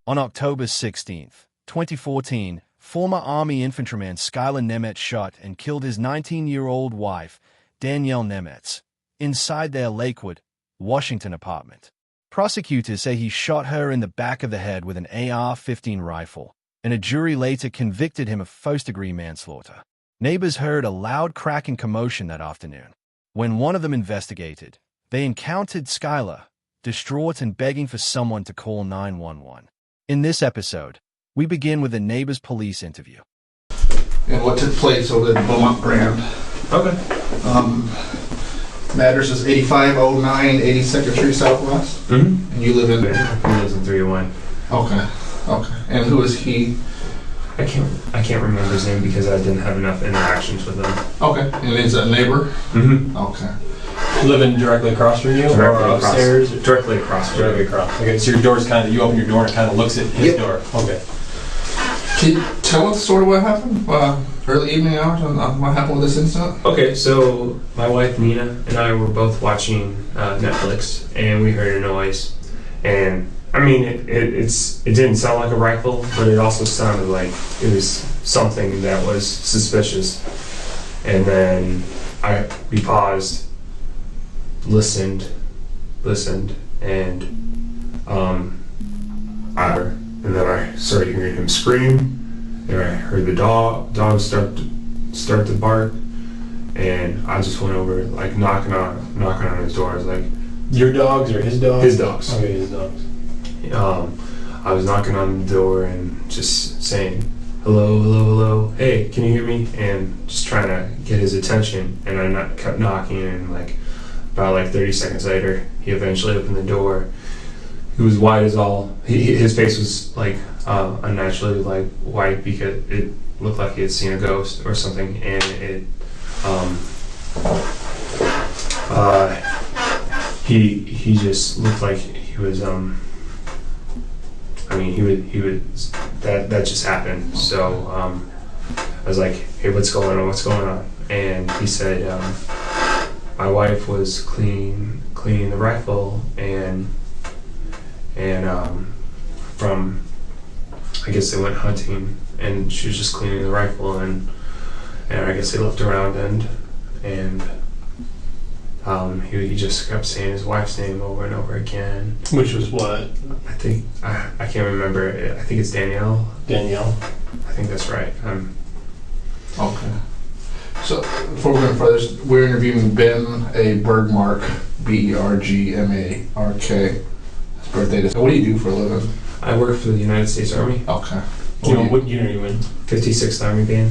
On October 16, 2014, former Army infantryman Skylar Nemetz shot and killed his 19-year-old wife, Danielle Nemetz, inside their Lakewood, Washington apartment. Prosecutors say he shot her in the back of the head with an AR-15 rifle, and a jury later convicted him of first-degree manslaughter. Neighbors heard a loud cracking commotion that afternoon. When one of them investigated, they encountered Skylar, distraught and begging for someone to call 911. In this episode, we begin with the Neighbor's police interview. And what took place over at Beaumont Grand. Okay. Matters is 8509 82nd Street Southwest. Mm-hmm. And you live in... He lives in 301. Okay. And who is he? I can't remember his name because I didn't have enough interactions with him. Okay. And is that a neighbor? Mm-hmm. Okay. Living directly across from you, or upstairs? Directly across. Directly across. Okay, so your door's kind of, you open your door and it kind of looks at his door. Okay. Can you tell us sort of what happened? Early evening hours on what happened with this incident? Okay, so my wife Nina and I were both watching Netflix, and we heard a noise. And I mean, it didn't sound like a rifle, but it also sounded like it was something that was suspicious. And then we paused, listened, and then I started hearing him scream. And I heard the dog start to bark, and I just went over, like knocking on his door. I was like, your dogs or his dogs? His dogs. Okay, his dogs. I was knocking on the door and just saying, hello, hey, can you hear me? And just trying to get his attention. And I kept knocking, and about 30 seconds later, he eventually opened the door. He was white as all. His face was unnaturally white because it looked like he had seen a ghost or something, and he just looked like he was he was that just happened. So I was like, hey, what's going on? And he said, my wife was cleaning the rifle, and from, I guess they went hunting, and she was just cleaning the rifle, and I guess they looked around, and he just kept saying his wife's name over and over again. Which was what? I think I can't remember. I think it's Danielle. Danielle. I think that's right. Okay. So before we go further, we're interviewing Ben A. Bergmark, Bergmark. His birthday is. What do you do for a living? I work for the United States Army. Okay. What unit are you in? 56th Army Band.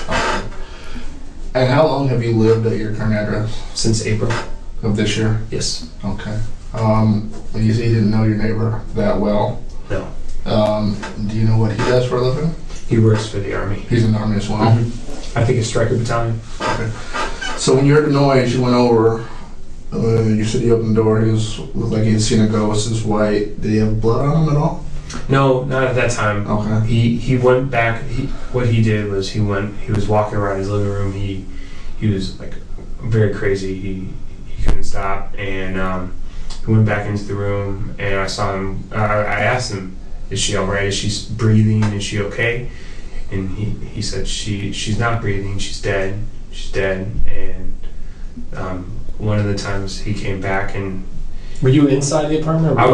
Okay. And how long have you lived at your current address? Since April. Of this year? Yes. Okay. You say you didn't know your neighbor that well. No. Do you know what he does for a living? He works for the Army. He's in the Army as well? Mm-hmm. I think it's Striker Battalion. Okay. So when you heard the noise, you went over, you said you opened the door, looked like he had seen a ghost, he was white. Did he have blood on him at all? No, not at that time. Okay. He went back. What he did was he was walking around his living room. He was like very crazy. He couldn't stop, and he went back into the room, and I saw him. I asked him, "Is she all right? Is she breathing? Is she okay?" And he said she's not breathing. She's dead. She's dead. And one of the times he came back, and were you inside the apartment? Or I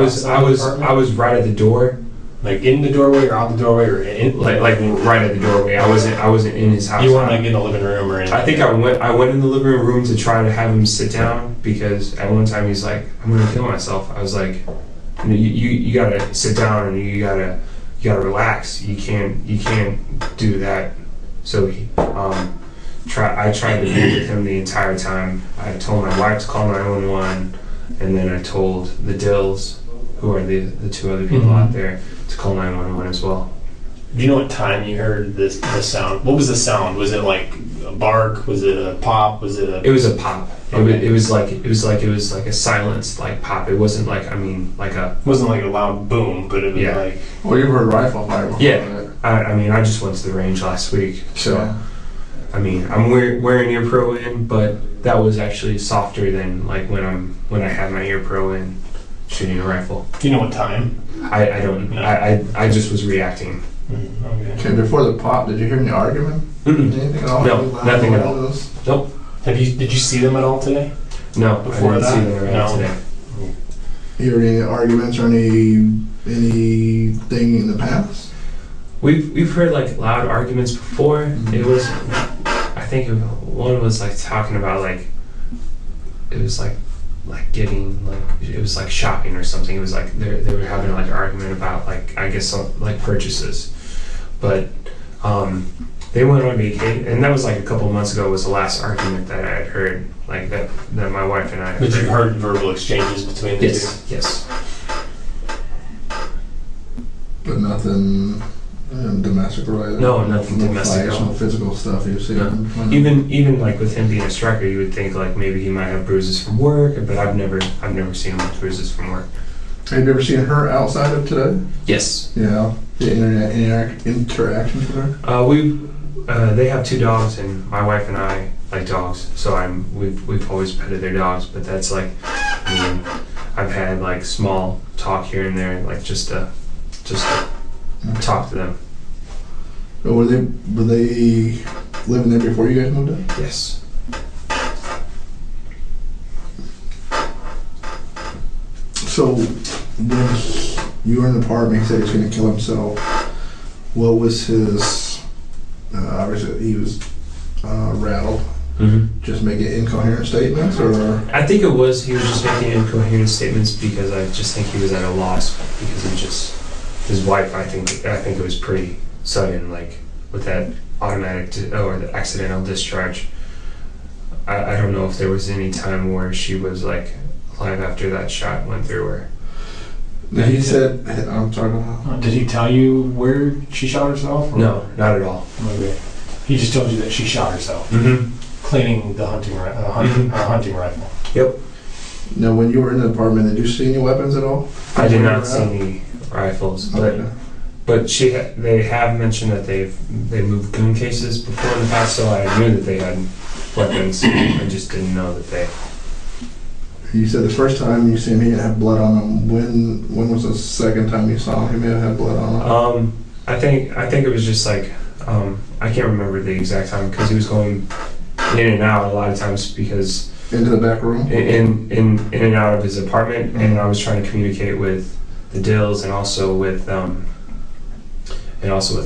was right at the door. Like in the doorway or out the doorway or in like right at the doorway. I wasn't in his house. You weren't like in the living room or anything? I think I went in the living room to try to have him sit down, because at one time he's like, I'm gonna kill myself. I was like, you gotta sit down and you gotta relax. You can't do that. So I tried to be with him the entire time. I told my wife to call 911, and then I told the Dills, who are the two other people out there, to call 911 as well. Do you know what time you heard the sound? What was the sound? Was it like a bark? Was it a pop? Was it a? It was a pop. Okay. It was like a silenced like pop. It wasn't like It wasn't like a loud boom, but it was like. Well, you've heard rifle fire before. Yeah. Right? I just went to the range last week, so. Yeah. I'm wearing ear pro in, but that was actually softer than like when I had my ear pro in. shooting a rifle. Do you know what time? I don't. No. I just was reacting. Okay. Okay, before the pop, did you hear any argument? Mm-mm. Anything at all? No, Any loud nothing at all. noises? Nope. Did you see them at all today? No, Before I didn't see that? them around No. today. You heard any arguments or anything in the past? We've heard like loud arguments before. It was, I think one was like talking about like, it was like getting like, it was like shopping or something. It was like they were having like an argument about like, I guess some, like purchases, but they went on vacation, and that was like a couple of months ago was the last argument that I had heard, like that my wife and I had But you heard verbal exchanges between the Yes, yes. But nothing domestic related? No, nothing domestic at fights, all. no physical stuff you've seen? No. Even like with him being a striker, you would think like maybe he might have bruises from work, but I've never seen him with bruises from work. Have you ever seen her outside of today? Yes. Yeah. The interactions with her? They have 2 dogs, and my wife and I like dogs, so we've always petted their dogs. But that's like, I mean, I've had like small talk here and there, like just to talk to them. Or were they living there before you guys moved in? Yes. So when you were in the apartment, he said he was going to kill himself. What was his? Obviously, he was rattled. Mm-hmm. Just making incoherent statements, or I think he was just making incoherent statements because I just think he was at a loss because of just his wife. I think it was pretty sudden, like with that automatic or the accidental discharge. I don't know if there was any time where she was like alive after that shot went through her. he said, "I'm talking about." Did he tell you where she shot herself? Or? No, not at all. Okay. He just told you that she shot herself, Mm-hmm. cleaning the hunting rifle. Yep. Now, when you were in the apartment, did you see any weapons at all? I did not see any rifles, Okay. but they have mentioned that they moved gun cases before in the past, so I knew that they had weapons. I just didn't know that they. You said the first time you seen him, he didn't have blood on him. When was the second time you saw him? He may have had blood on him. I think it was just like I can't remember the exact time because he was going in and out a lot of times because Into the back room. in and out of his apartment, and I was trying to communicate with the Dills and also with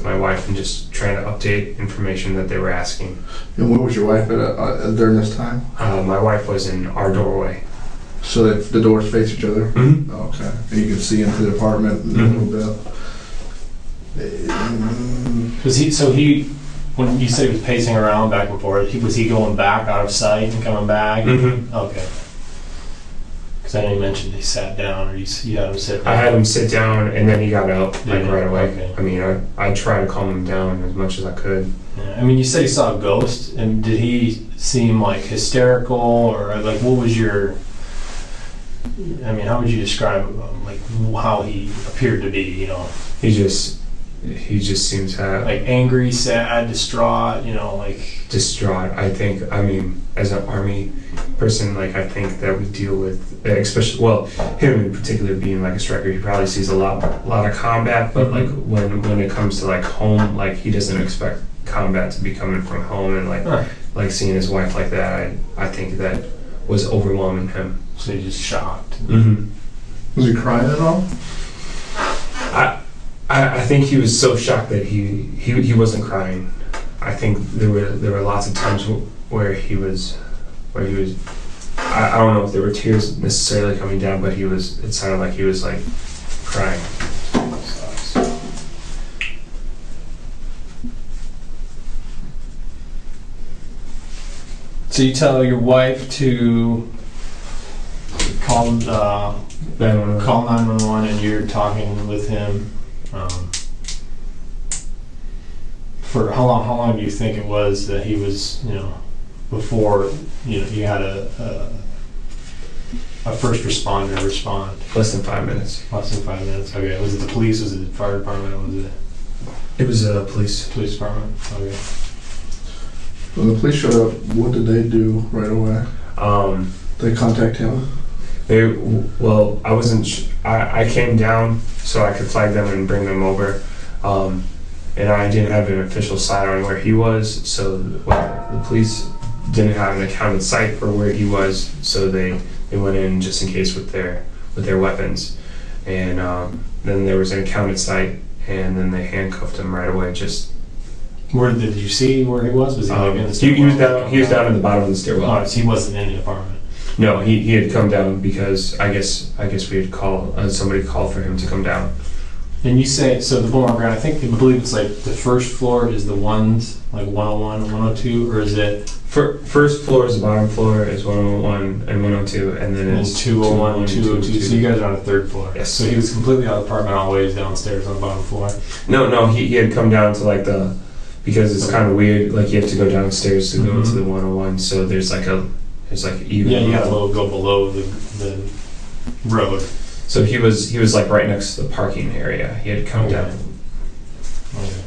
my wife and just trying to update information that they were asking. And where was your wife at during this time? My wife was in our doorway. So that the doors face each other. Mm-hmm. Okay. And you could see into the apartment a little bit. When you said he was pacing around back and forth, was he going back out of sight and coming back? Mm-hmm. Okay. Because I know you mentioned he sat down, or you had him sit down. I had him sit down, and then he got up like right away. Okay. I mean, I tried to calm him down as much as I could. Yeah. I mean, you said he saw a ghost, and did he seem like hysterical, or like what was your? I mean, how would you describe like how he appeared to be? You know, He just seems to have like angry, sad, distraught. You know, like distraught. I think. I mean, as an army person, like I think that we deal with, especially him in particular being like a striker, he probably sees a lot of combat. But like when it comes to like home, like he doesn't expect combat to be coming from home, and like seeing his wife like that, I think that was overwhelming him. so he's just shocked. Mm-hmm. Was he crying at all? I think he was so shocked that he wasn't crying. I think there were lots of times where he was I don't know if there were tears necessarily coming down, but it sounded like he was like crying. So you tell your wife to call 911, and you're talking with him. For how long do you think it was that he was, before you had a first responder respond? Less than 5 minutes. Less than 5 minutes. Okay. Was it the police? Was it the fire department? Was it It was a police department? Okay. When the police showed up, what did they do right away? They contact him? I wasn't. I came down so I could flag them and bring them over, and I didn't have an official sign on where he was. So the police didn't have an accounted site for where he was, so they went in just in case with their weapons, and then there was an accounted site, and then they handcuffed him right away. Just Where did you see where he was? Was he like in the stairwell? he was down in the bottom of the stairwell. Oh, so he wasn't in the apartment. No, he had come down because I guess we had called somebody called for him to come down. And you say, so the Beaumont ground, I believe it's like the first floor is the ones, like 101 and 102, or is it? First floor is the bottom floor is 101 and 102, and then it's 201, 202. So you guys are on the third floor. Yes. So he was completely out of the apartment all the way downstairs on the bottom floor. No, he had come down to like because it's kind of weird, like you have to go downstairs to go into the 101, so there's like even. Yeah, you gotta go below the road. So he was like right next to the parking area. He had come down. Okay.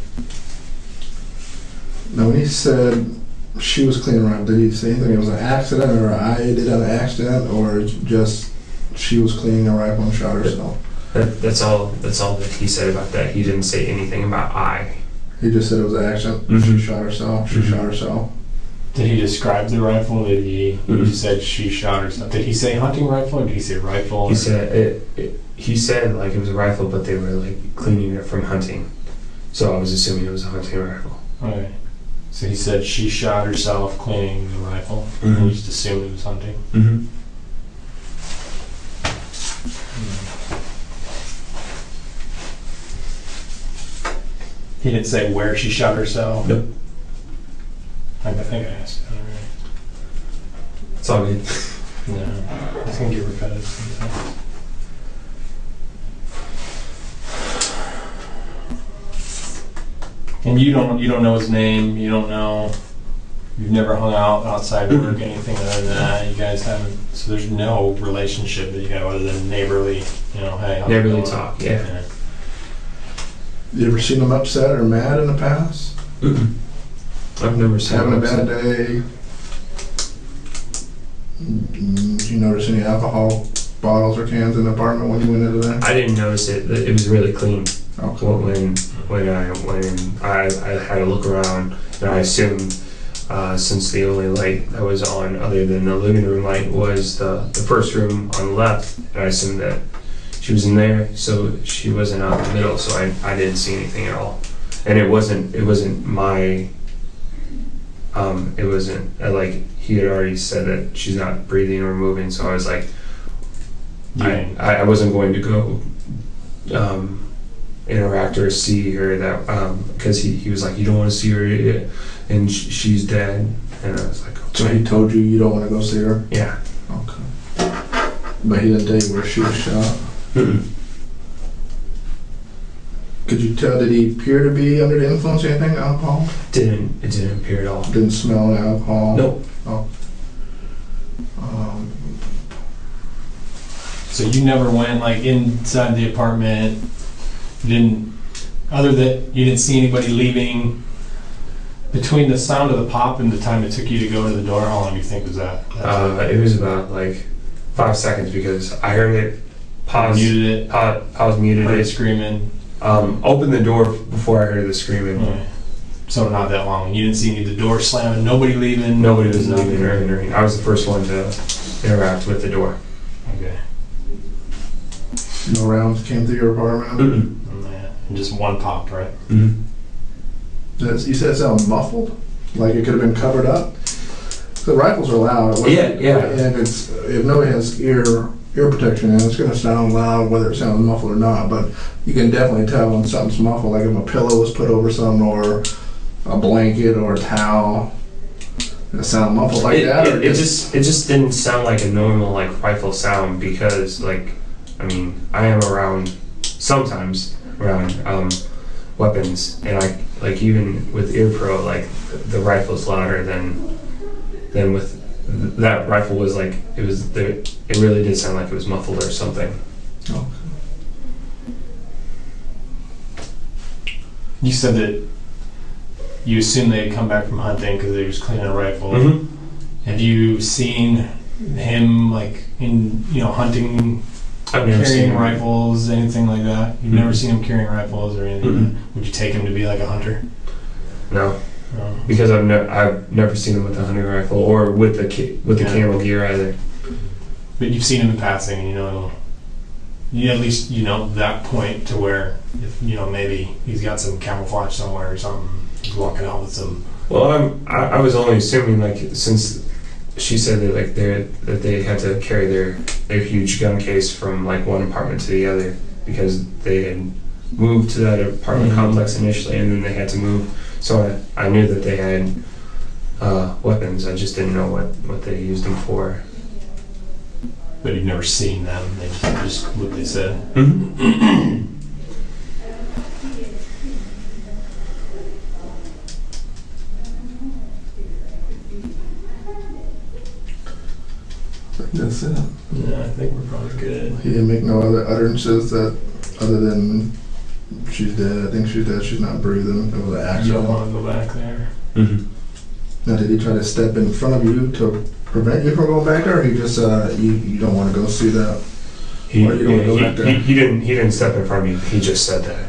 Now, when he said she was cleaning around, did he say anything? It was an accident, or I did an accident, or just she was cleaning a rifle and shot herself? That's all that he said about that. He didn't say anything about I. He just said it was an accident. She shot herself. She shot herself. Did he describe the rifle? Did he? He said she shot herself. Did he say hunting rifle, or did he say rifle? He said he said like it was a rifle, but they were like cleaning it from hunting. So I was assuming it was a hunting rifle. Okay. So he said she shot herself cleaning the rifle. And he just assumed it was hunting. Mm-hmm. He didn't say where she shot herself? Nope. I think I asked that already. It's all good. No, it's gonna get repetitive sometimes. And you don't know his name. You don't know. You've never hung out outside work, anything other than that. You guys haven't. So there's no relationship that you have other than neighborly. Hey, how's it Neighborly going? talk. Yeah. You ever seen him upset or mad in the past? I've never seen Having a him bad upset. day? Did you notice any alcohol bottles or cans in the apartment when you went into there? I didn't notice it. It was really clean. Okay. When I went in, I had a look around, and I assumed since the only light that was on other than the living room light was the first room on the left, and I assumed that she was in there, so she wasn't out in the middle, so I didn't see anything at all. And it wasn't my like he had already said that she's not breathing or moving, so I was like, I wasn't going to go interact or see her that because he was like, you don't want to see her and she's dead, and I was like, okay. So he told you don't want to go see her? Yeah. Okay. But he didn't tell you where she was shot? Mm-mm. Could you tell, did he appear to be under the influence of anything, alcohol? It didn't appear at all. Didn't smell like alcohol? Nope. Oh. So you never went like inside the apartment. You didn't see anybody leaving. Between the sound of the pop and the time it took you to go to the door, how long do you think was that? It was about like 5 seconds because I heard it. Pause. Muted it. Pause. Muted Heard it. it screaming. Opened the door before I heard the screaming. Okay. So not that long. You didn't see any of the door slamming. Nobody leaving. Nobody was leaving or entering. I was the first one to interact with the door. Okay. No rounds came through your apartment? Mm-mm. And just one popped, right? Mm-hmm. You said it sounded muffled? Like it could have been covered up? The rifles are loud. Yeah. And if nobody has ear protection in, it's going to sound loud whether it sounds muffled or not. But you can definitely tell when something's muffled, like if a pillow was put over something or a blanket or a towel. It sound muffled like that? It just didn't sound like a normal like rifle sound because like I mean I am around sometimes around weapons, and I like even with ear pro like the rifle's louder than with that rifle was like it really did sound like it was muffled or something. Okay. You said that you assumed they had come back from hunting because they were just cleaning a rifle. Mm-hmm. Have you seen him like in hunting, I've never seen carrying him. rifles, anything like that? You've never seen him carrying rifles or anything? Mhm. Would you take him to be like a hunter? No, No. because I've never seen him with a hunting rifle or with the Yeah. camo gear either. But you've seen him in passing, and you at least that point to where if maybe he's got some camouflage somewhere or something. He's walking out with some. Well, I was only assuming like since she said that like that they had to carry their huge gun case from like one apartment to the other because they had moved to that apartment Mhm. complex initially and then they had to move. So I knew that they had weapons. I just didn't know what they used them for. But you've never seen them. They just what they said. Mm-hmm. That's it. Yeah, I think we're probably good. He didn't make no other utterances that, other than she's dead. I think she's dead. She's not breathing. It was an You don't accident. want to go back there. Mm-hmm. Now, did he try to step in front of you to prevent you from going back there, or he just you don't want to go see that? He, Or you don't go back there? he didn't step in front of me. He just said that.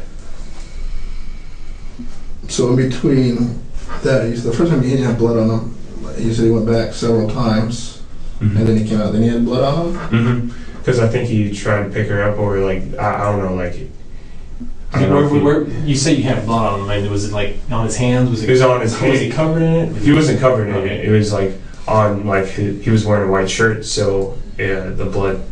So in between that, the first time he didn't have blood on him. You said he went back several times. Mm-hmm. And then he came out. Then he had blood on him. Mm-hmm. Because I think he tried to pick her up, or like I don't know, like I don't know. if he- Where, you say you had blood on him. Like, was it like on his hands? Was It was on his Was he hand. covered in it? He wasn't covered in Okay. it. It was like on like he was wearing a white shirt, so the blood,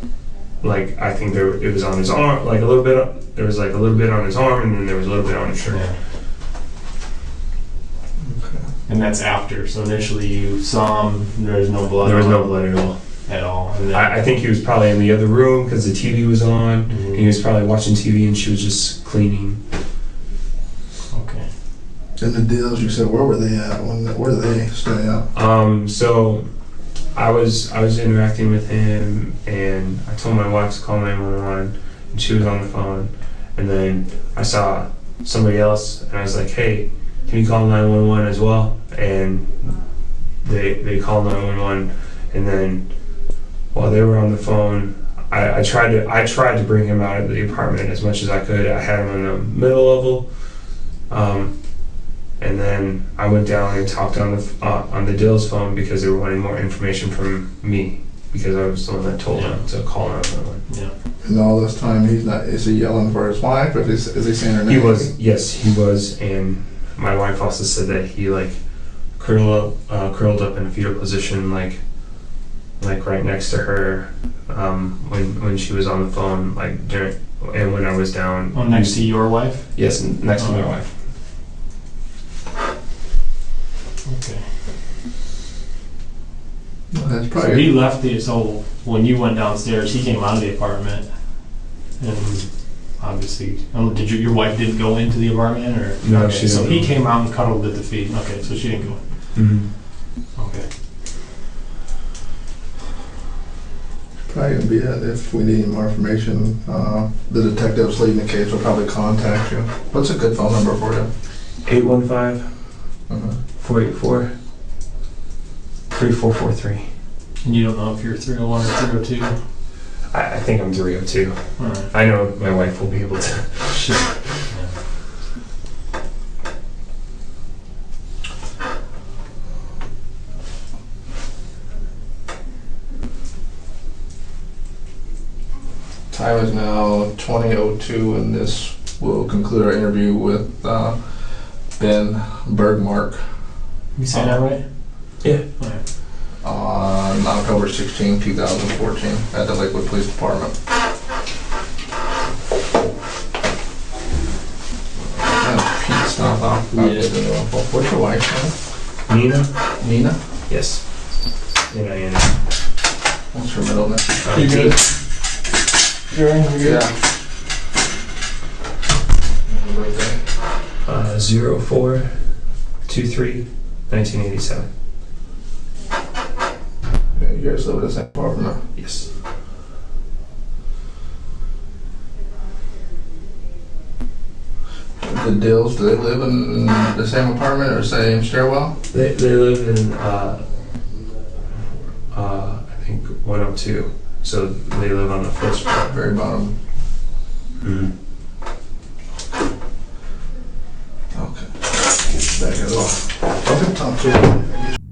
like I think it was on his arm, like a little bit. There was like a little bit on his arm, and then there was a little bit on his shirt. Yeah. And that's after. So initially you saw him. There was no blood. There was on no him blood at all. at all. And then, I think he was probably in the other room because the TV was on, Mhm. and he was probably watching TV, and she was just cleaning. Okay. And the deals, you said, where were they at? Where did they stay at? So I was interacting with him, and I told my wife to call 911, and she was on the phone, and then I saw somebody else, and I was like, hey, can you call 911 as well? And they called 911, and then while they were on the phone, I tried to bring him out of the apartment as much as I could. I had him on the middle level, and then I went down and talked on the Dill's phone because they were wanting more information from me because I was the one that told them to call 911. Yeah. And all this time, he's not. Is he yelling for his wife? Or is he saying her name? He was, yes, he was, and my wife also said that he like curled up in a fetal position, like right next to her, when she was on the phone, like during, and when I was down. Oh, next to your wife? Yes, next to my Oh. wife. Okay. Well, that's So probably. he left so when you went downstairs, he came out of the apartment, and obviously, your wife didn't go into the apartment, or No, okay, she so didn't he go. came out and cuddled at the feet. Okay, so she didn't go in. Mm-hmm. Okay. Probably gonna be it. If we need more information, the detectives leading the case will probably contact you. What's a good phone number for you? 815-484-3443. And you don't know if you're 301 or 302? I think I'm 302. All right. I know my wife will be able to. Sure. Time is now 20:02, and this will conclude our interview with Ben Bergmark You saying that right? Yeah. All right. on October 16, 2014 at the Lakewood Police Department. Pete stopped off. What's your wife's Nina? name? Nina? Yes. Nina. What's her middle name? You good? You're good? Yeah. 04-23-1987. You guys live in the same apartment? Yes. The Dills, do they live in the same apartment or same stairwell? They live in I think 102. So they live on the first floor. Very bottom. Okay. Back it off. Okay, top two.